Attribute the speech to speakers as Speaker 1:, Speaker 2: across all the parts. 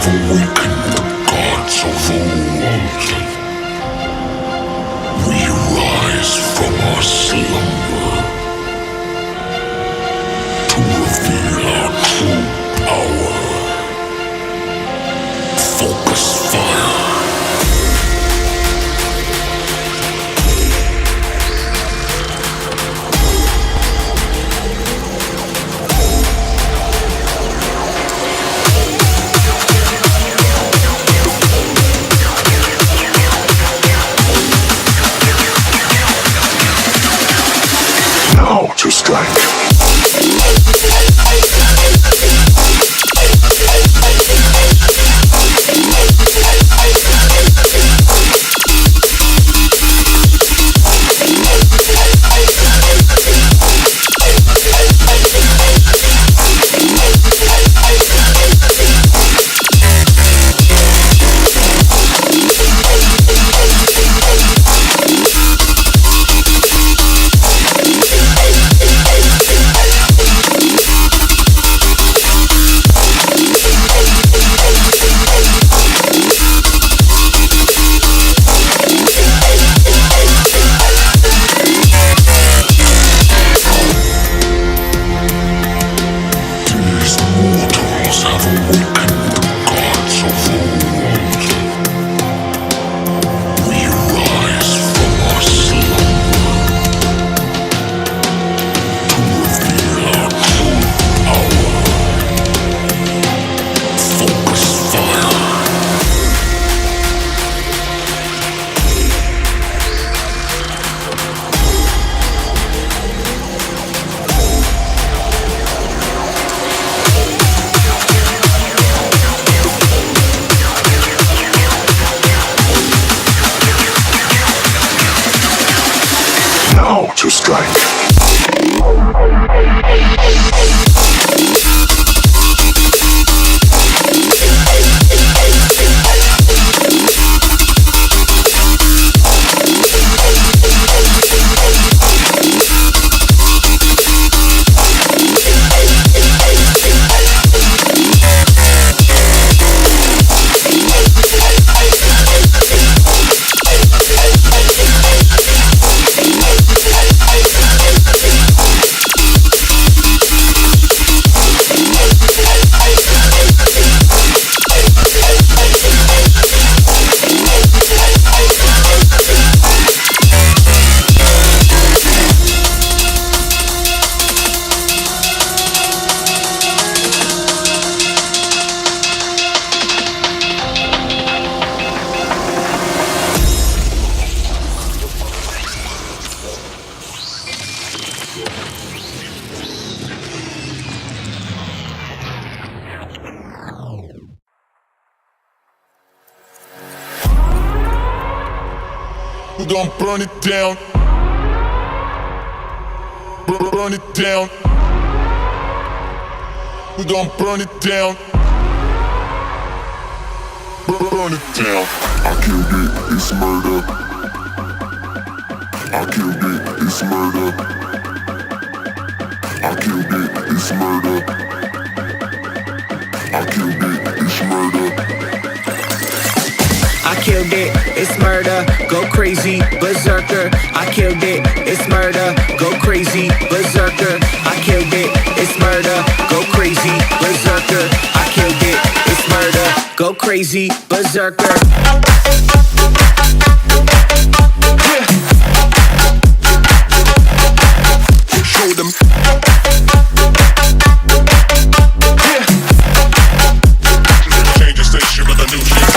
Speaker 1: have awakened the gods of old. We rise from our slumber to reveal our true power. Focus fire. Now to strike. To strike.
Speaker 2: We're gonna burn it down. Burn it down. We're gonna burn it down. Burn it down.
Speaker 1: I killed it, it's murder. I killed it, it's murder. I killed it, it's murder. I killed it, it's murder.
Speaker 3: I killed it, it's murder, go crazy, berserker. I killed it, it's murder, go crazy, berserker. I killed it, it's murder, go crazy, berserker. I killed it, it's murder, go crazy, berserker.
Speaker 2: Yeah. Show them. Yeah. Change the station with a new shit.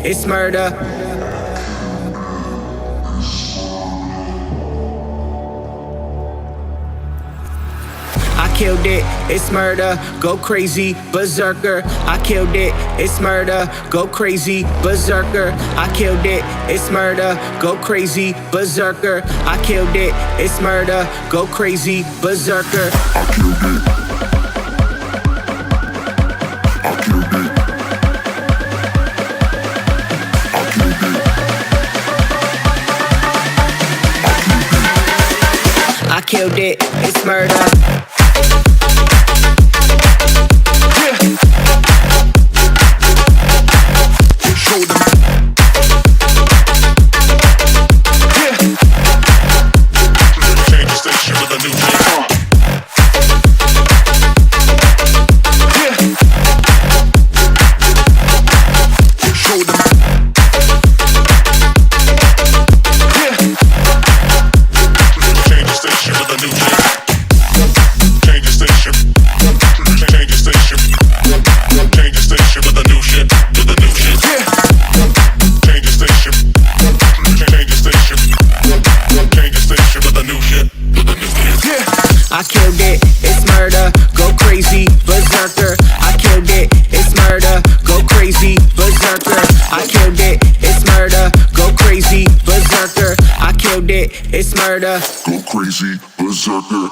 Speaker 3: It's murder. killed it, it's murder, go crazy, berserker. I killed it, it's murder, go crazy, berserker. I killed it, it's murder, go crazy, berserker. I killed it, it's murder, go crazy, berserker.
Speaker 2: I killed it. I killed it. I killed it.
Speaker 3: I killed it, it's murder. I killed it, it's murder, go crazy, berserker. I killed it, it's murder, go crazy, berserker. I killed it, it's murder, go crazy, berserker. I killed it, it's murder.
Speaker 2: Go crazy, berserker.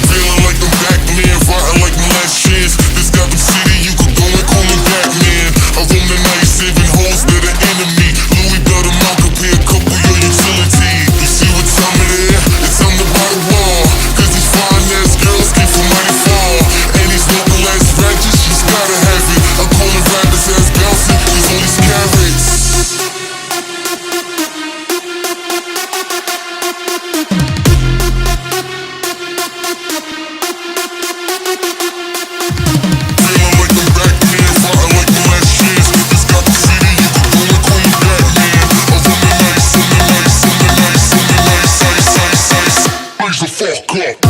Speaker 2: Feeling like I'm back, man, rotten like my last chance. This Gotham City, you could go and call me Batman. I roam the night, saving hoes that are enemy. Louis Belder, Malcolm, pay a couple your utility. You see what time it is? It's time to buy the wall. Cause these fine ass girls came from mighty far. And these local ass ratchets, she's gotta have it. I'm calling rappers ass bouncing, cause all these carrots. Fuck up.